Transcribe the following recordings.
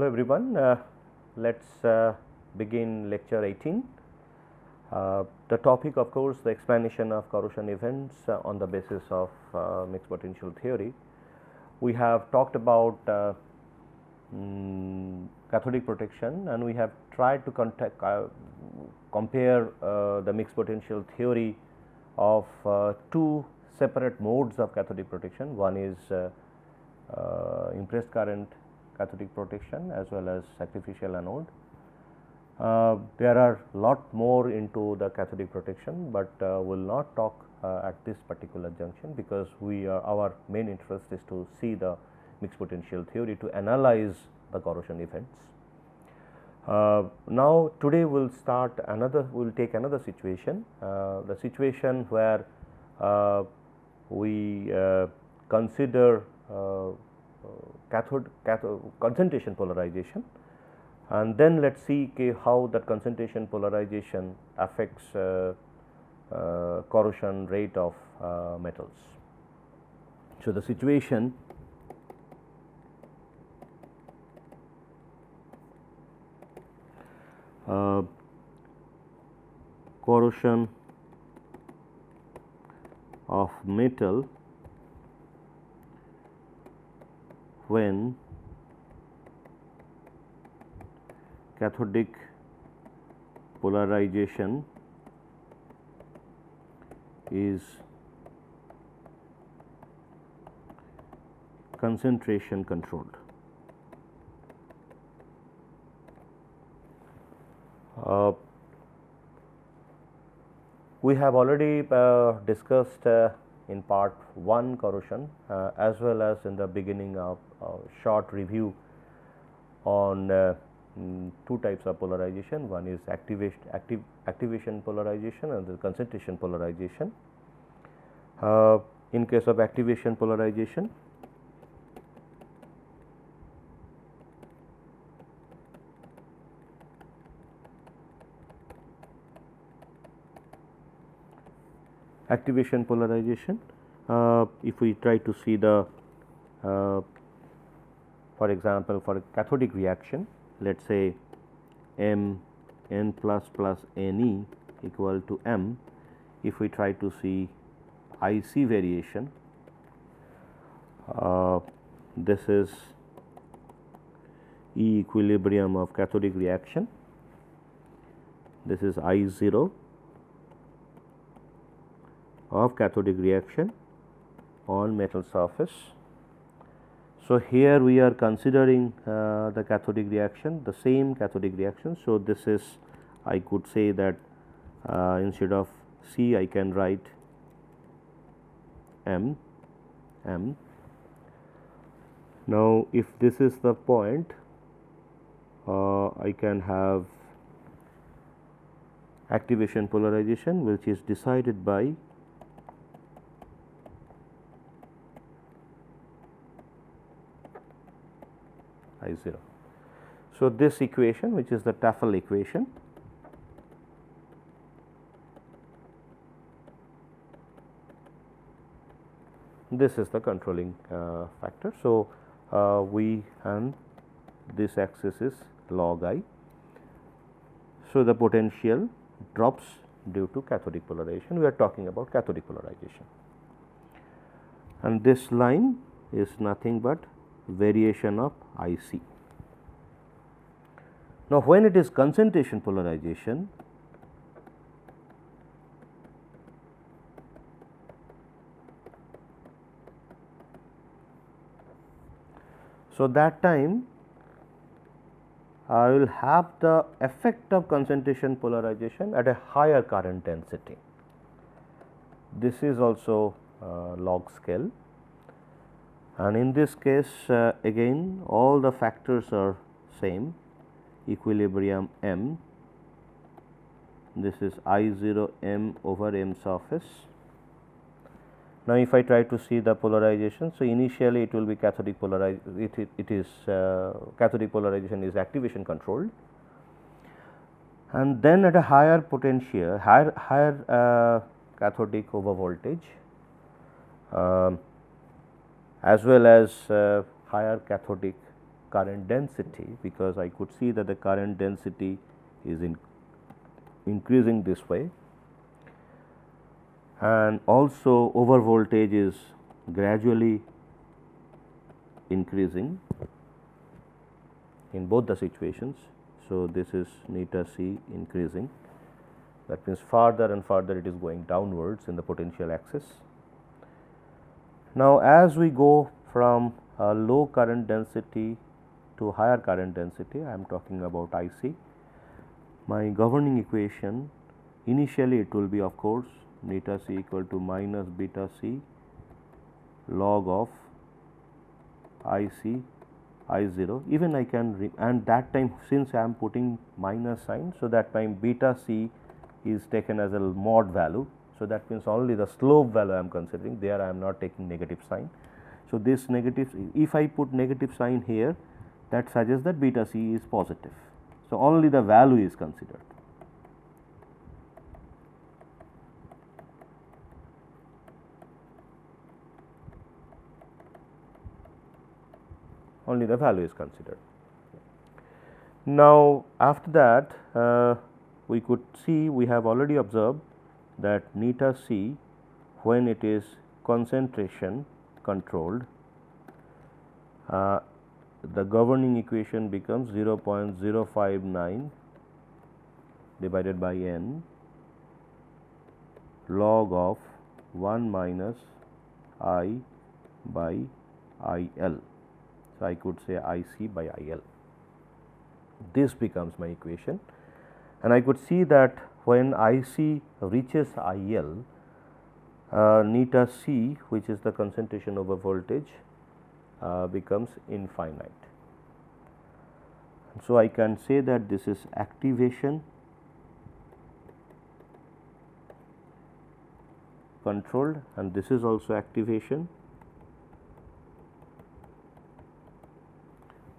everyone. Let's begin lecture 18. The topic, of course, the explanation of corrosion events on the basis of mixed potential theory. We have talked about cathodic protection, and we have tried to compare the mixed potential theory of two separate modes of cathodic protection. One is impressed current cathodic protection as well as sacrificial anode. There are lot more into the cathodic protection, but will not talk at this particular junction, because our main interest is to see the mixed potential theory to analyze the corrosion events. Now today we will take another situation, the situation where we consider cathode concentration polarization, and then let us see how that concentration polarization affects corrosion rate of metals. So, the situation corrosion of metal when cathodic polarization is concentration controlled. We have already discussed in part 1 corrosion as well as in the beginning of short review on two types of polarization. One is activation polarization and the concentration polarization. In case of activation polarization, if we try to see the for example, for a cathodic reaction, let us say M n plus plus N e equal to M. If we try to see IC variation, this is E equilibrium of cathodic reaction, this is I0 of cathodic reaction on metal surface. So, here we are considering the cathodic reaction, the same cathodic reaction. So, this is, I could say that instead of C I can write M. Now, if this is the point, I can have activation polarization, which is decided by I0. So, this equation, which is the Tafel equation, this is the controlling factor. So, and this axis is log I. So, the potential drops due to cathodic polarization. We are talking about cathodic polarization, and this line is nothing but variation of IC. Now, when it is concentration polarization, so that time I will have the effect of concentration polarization at a higher current density. This is also log scale. And in this case, again all the factors are same, equilibrium M, this is I0 M over M surface. Now, if I try to see the polarization, so initially it will be cathodic polarization, cathodic polarization is activation controlled, and then at a higher potential, higher cathodic over voltage, as well as higher cathodic current density, because I could see that the current density is increasing this way, and also over voltage is gradually increasing in both the situations. So, this is neta C increasing, that means farther and farther it is going downwards in the potential axis. Now, as we go from a low current density to higher current density, I am talking about IC, my governing equation initially it will be of course neta C equal to minus beta C log of IC I0. Even I can and that time since I am putting minus sign, so that time beta C is taken as a mod value. So, that means only the slope value I am considering, there I am not taking negative sign. So, this negative, if I put negative sign here, that suggests that beta C is positive. So, only the value is considered. Only the value is considered. Now, after that we could see, we have already observed that neta C, when it is concentration controlled, the governing equation becomes 0.059 divided by n log of 1 minus I by I L. So, I could say I C by I L. This becomes my equation, and I could see that when I C reaches I L, neta C, which is the concentration over voltage, becomes infinite. So, I can say that this is activation controlled, and this is also activation,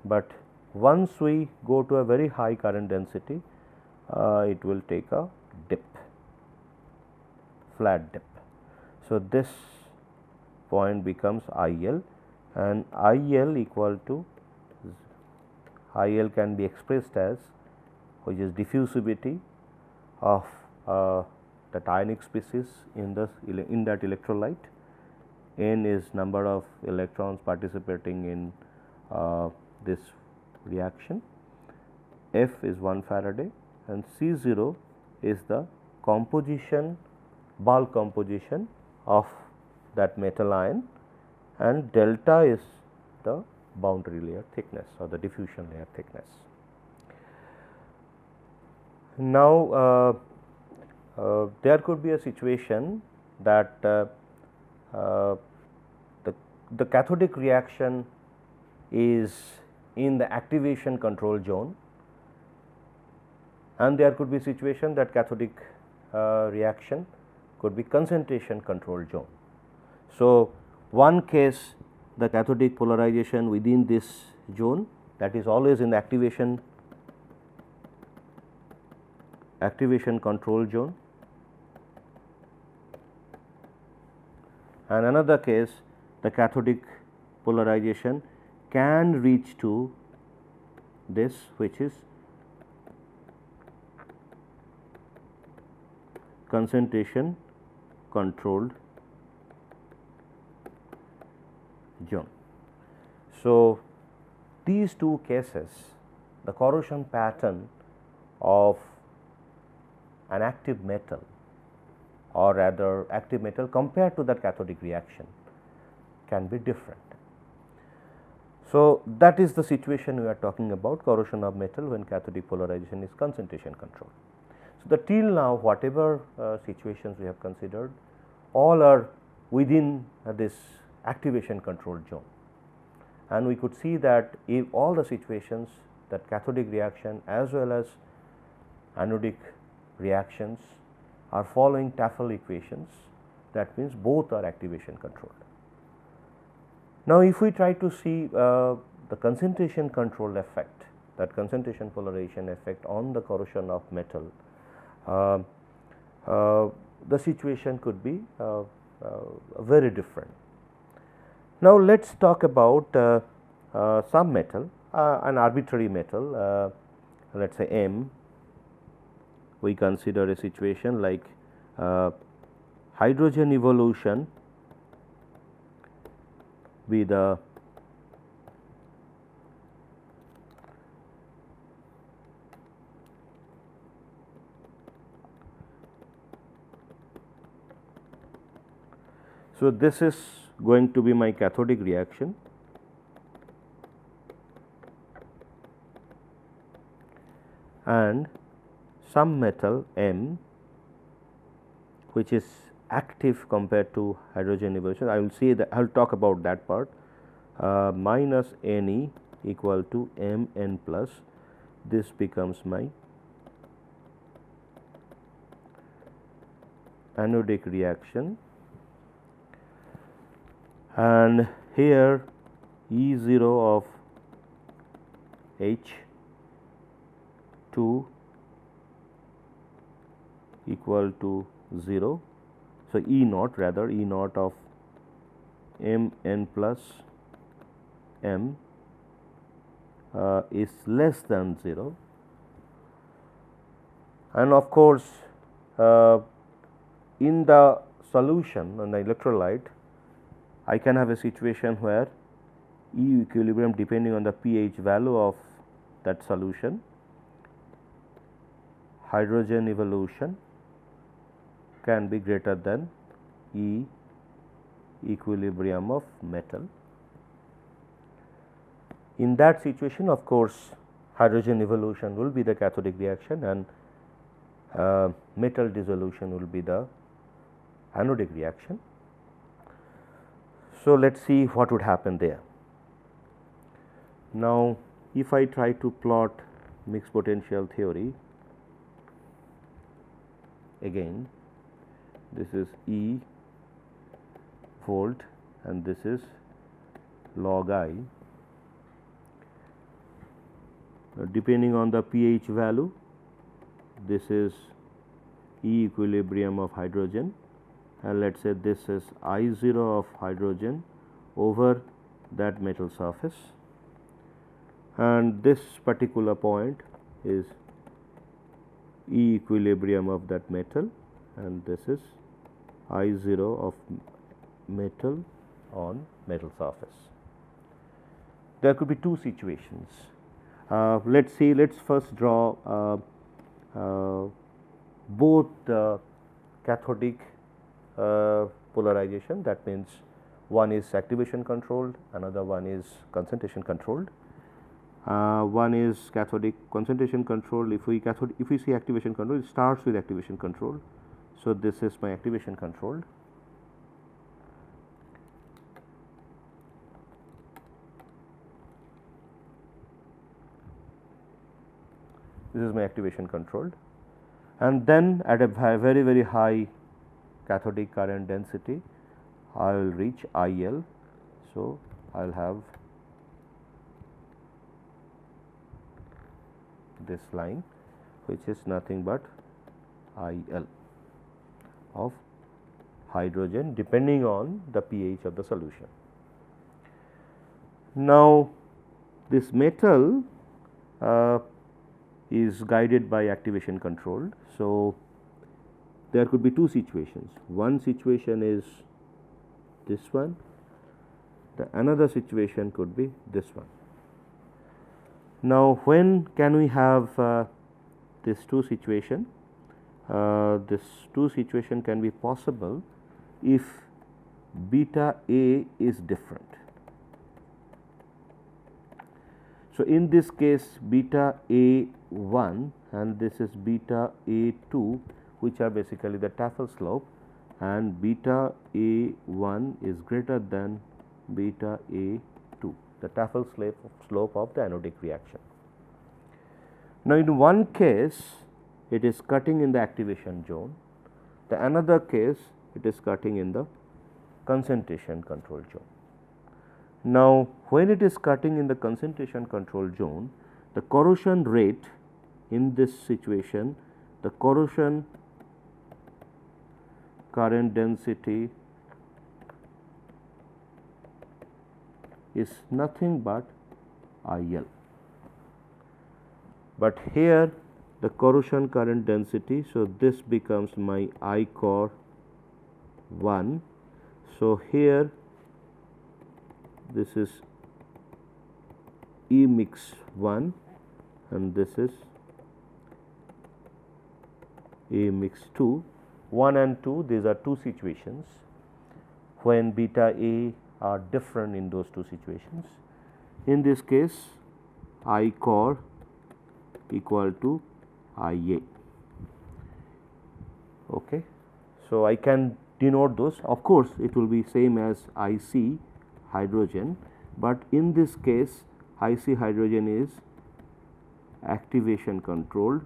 but once we go to a very high current density, it will take a dip, flat dip. So, this point becomes I L, and I L equal to I L can be expressed as, which is diffusivity of the ionic species in that electrolyte, n is number of electrons participating in this reaction, F is 1 Faraday, and C0 is the composition, bulk composition of that metal ion, and delta is the boundary layer thickness or the diffusion layer thickness. Now, there could be a situation that the cathodic reaction is in the activation control zone, and there could be a situation that cathodic reaction could be concentration control zone. So, one case the cathodic polarization within this zone, that is always in the activation control zone, and another case the cathodic polarization can reach to this, which is concentration controlled zone. So, these two cases, the corrosion pattern of an active metal, or rather active metal compared to that cathodic reaction, can be different. So, that is the situation we are talking about, corrosion of metal when cathodic polarization is concentration controlled. So, till now whatever situations we have considered, all are within this activation controlled zone, and we could see that if all the situations, that cathodic reaction as well as anodic reactions are following Tafel equations, that means both are activation controlled. Now, if we try to see the concentration controlled effect, that concentration polarization effect on the corrosion of metal, the situation could be very different. Now, let us talk about some metal an arbitrary metal, let us say M, we consider a situation like hydrogen evolution be the so this is going to be my cathodic reaction, and some metal M which is active compared to hydrogen evolution. I will see that, I will talk about that part, minus Ne equal to Mn plus, this becomes my anodic reaction, and here E0 of H2 equal to 0. So, E naught rather E naught of Mn plus M is less than 0, and of course, in the solution on the electrolyte I can have a situation where E equilibrium depending on the pH value of that solution, hydrogen evolution can be greater than E equilibrium of metal. In that situation, of course, hydrogen evolution will be the cathodic reaction and metal dissolution will be the anodic reaction. So, let us see what would happen there. Now, if I try to plot mixed potential theory, again this is E volt and this is log I. Depending on the pH value, this is E equilibrium of hydrogen, and let us say this is I0 of hydrogen over that metal surface, and this particular point is E equilibrium of that metal, and this is I0 of metal on metal surface. There could be two situations. Let us see, let us first draw both the cathodic polarization, that means one is activation controlled, another one is concentration controlled. One is cathodic concentration controlled. If we see activation control, it starts with activation control. So, this is my activation controlled. This is my activation controlled, and then at a very very high cathodic current density I will reach IL. So, I will have this line which is nothing but IL of hydrogen depending on the pH of the solution. Now, this metal is guided by activation controlled. So, there could be two situations. One situation is this one, the another situation could be this one. Now, when can we have this two situation? This two situation can be possible if beta A is different. So, in this case beta A1 and this is beta A2, which are basically the Tafel slope, and beta A1 is greater than beta A2, the Tafel slope of the anodic reaction. Now, in one case it is cutting in the activation zone, the another case it is cutting in the concentration control zone. Now, when it is cutting in the concentration control zone, the corrosion rate in this situation, the corrosion current density is nothing but IL. but here the corrosion current density. So, this becomes my I core 1. So, here this is E mix 1 and this is E mix 2. 1 and 2, these are two situations when beta A are different in those two situations. In this case, I core equal to I A. Okay. So, I can denote those. Of course, it will be same as I C hydrogen, but in this case I C hydrogen is activation controlled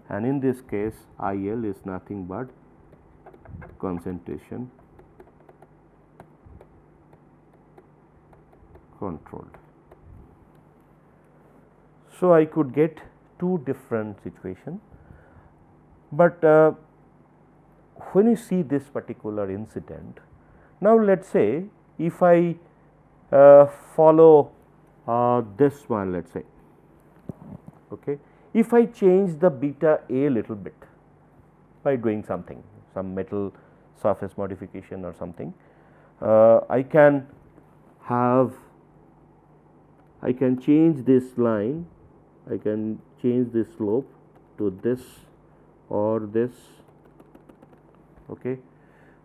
and in this case I L is nothing but concentration controlled. So, I could get two different situations, but when you see this particular incident, now let us say if I follow this one, let us say, okay, if I change the beta A little bit by doing something, some metal surface modification or something, I can change this line, I can change this slope to this or this. Okay.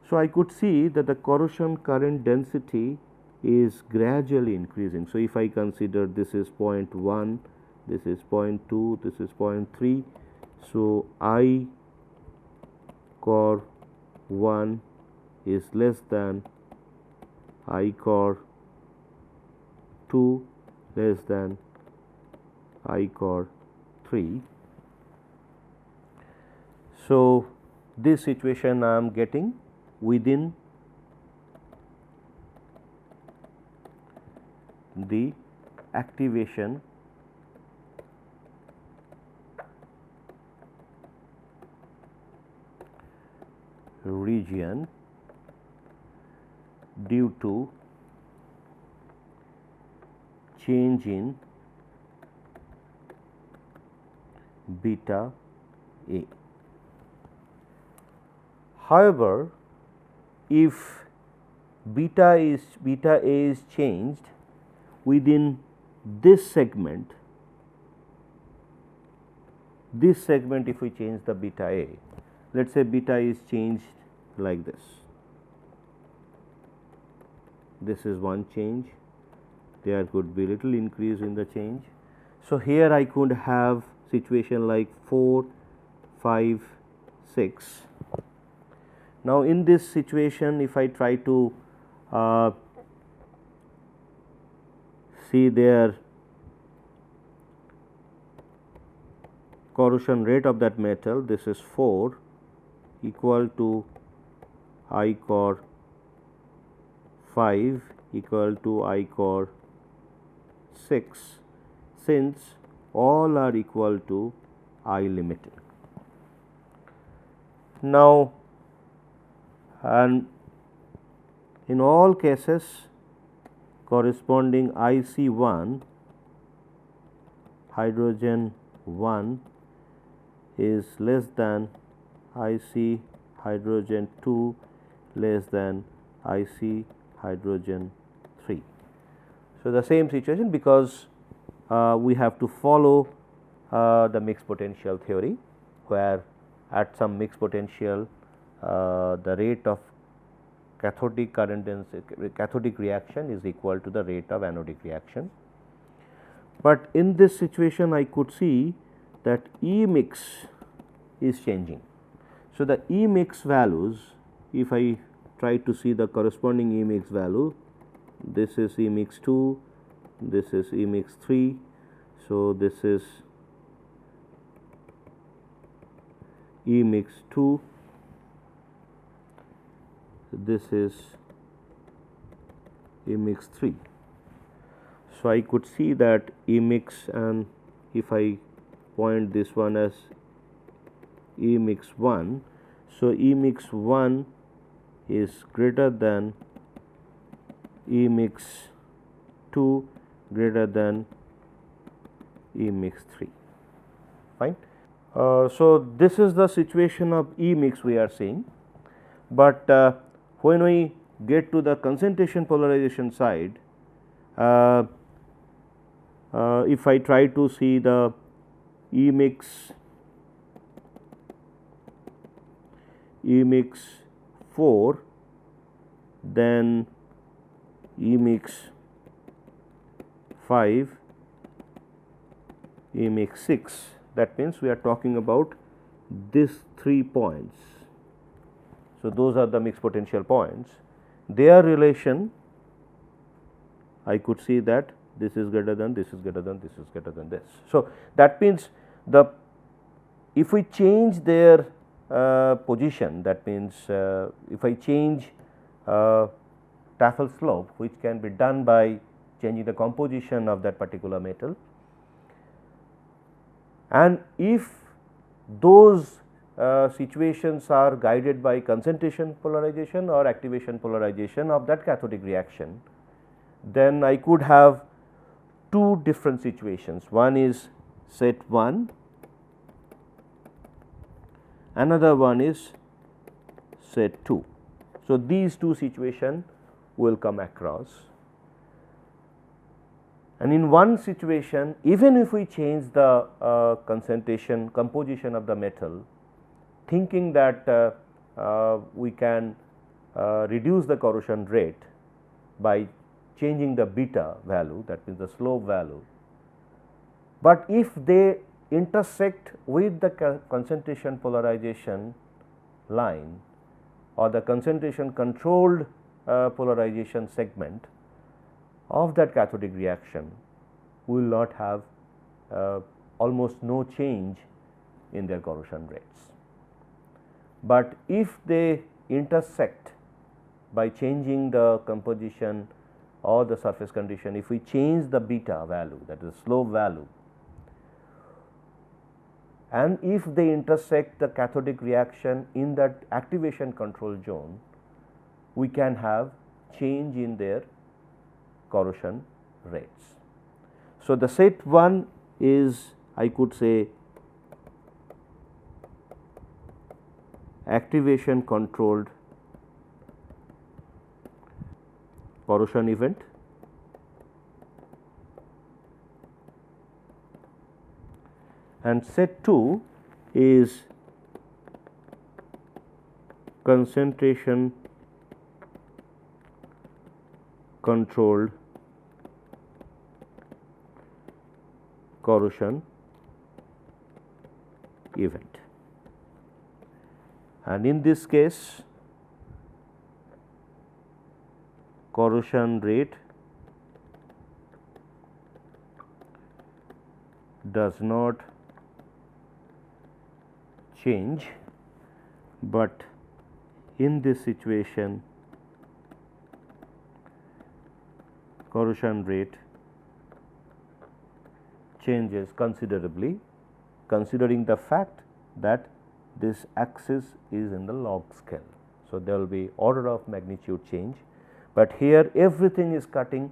So, I could see that the corrosion current density is gradually increasing. So, if I consider this is 0.1, this is 0.2, this is 0.3. So, I core 1 is less than I core 2 less than I core 3. So, this situation I am getting within the activation region due to change in beta A. However, if beta A is changed within this segment if we change the beta A, let us say beta is changed like this. This is one change, there could be little increase in the change. So, here I could have situation like 4, 5, 6. Now, in this situation if I try to see their corrosion rate of that metal, this is 4 equal to I core 5 equal to I core 6, since all are equal to I limiting. Now, and in all cases corresponding IC1 hydrogen 1 is less than IC hydrogen 2 less than IC hydrogen 3. So, the same situation, because we have to follow the mixed potential theory, where at some mixed potential the rate of cathodic current density, cathodic reaction is equal to the rate of anodic reaction. But in this situation I could see that E mix is changing. So, the E mix values, if I try to see the corresponding E mix value, this is E mix 2, this is E mix 3. So, this is E mix 2, this is E mix 3. So, I could see that E mix, and if I point this one as E mix 1. So, E mix 1 is greater than E mix 2 greater than E mix 3. Fine. So, this is the situation of E mix we are seeing, but when we get to the concentration polarization side, if I try to see the E mix 4, then E mix 5, E mix 6, that means we are talking about these 3 points. So, those are the mixed potential points. Their relation, I could see that this is greater than, this is greater than, this is greater than this. So, that means if we change their position, that means if I change Tafel slope, which can be done by changing the composition of that particular metal, and if those situations are guided by concentration polarization or activation polarization of that cathodic reaction, then I could have 2 different situations. One is set 1, another one is set 2. So, these 2 situations will come across, and in one situation, even if we change the concentration composition of the metal, thinking that we can reduce the corrosion rate by changing the beta value, that means the slope value, but if they intersect with the concentration polarization line or the concentration controlled polarization segment of that cathodic reaction, we will not have almost no change in their corrosion rates. But if they intersect by changing the composition or the surface condition, if we change the beta value, that is slope value, and if they intersect the cathodic reaction in that activation control zone, we can have change in their corrosion rates. So, the set 1 is, I could say, activation controlled corrosion event, and set 2 is concentration controlled corrosion event. And in this case, corrosion rate does not change, but in this situation corrosion rate changes considerably, considering the fact that this axis is in the log scale. So, there will be order of magnitude change, but here everything is cutting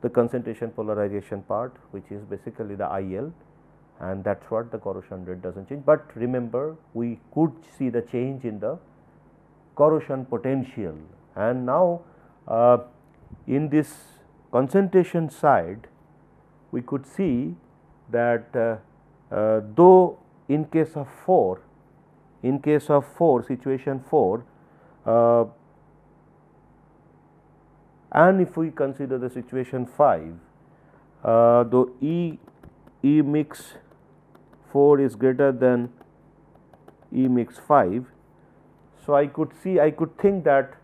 the concentration polarization part, which is basically the IL, and that is what the corrosion rate does not change. But remember, we could see the change in the corrosion potential, and now in this concentration side we could see that though in case of 4, situation 4, and if we consider the situation 5, though E mix 4 is greater than E mix 5. So, I could think that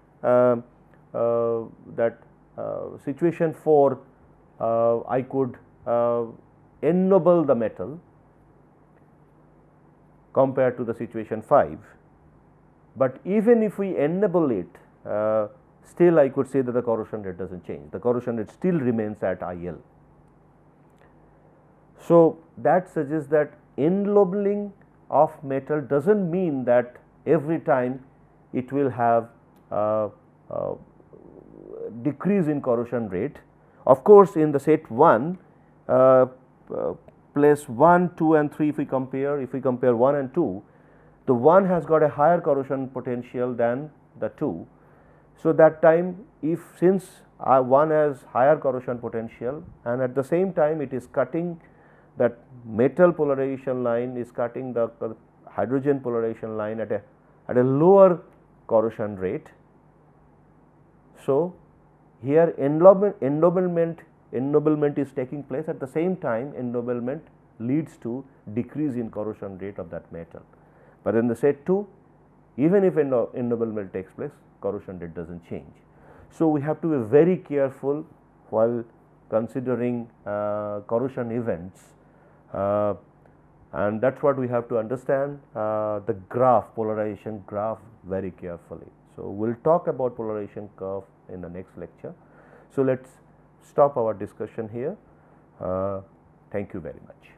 situation 4 I could ennoble the metal compared to the situation 5, but even if we ennoble it, still I could say that the corrosion rate does not change, the corrosion rate still remains at IL. So, that suggests that ennobling of metal does not mean that every time it will have decrease in corrosion rate, Of course, in the set 1, place 1, 2 and 3 if we compare 1 and 2, the 1 has got a higher corrosion potential than the 2. So, that time since 1 has higher corrosion potential and at the same time it is cutting that metal polarization line is cutting the hydrogen polarization line at a lower corrosion rate. So, here ennoblement is taking place, at the same time ennoblement leads to decrease in corrosion rate of that metal. But in the set 2, even if ennoblement takes place, corrosion rate does not change. So, we have to be very careful while considering corrosion events, and that is what we have to understand the polarization graph very carefully. So, we will talk about polarization curve in the next lecture. So, let us stop our discussion here. Thank you very much.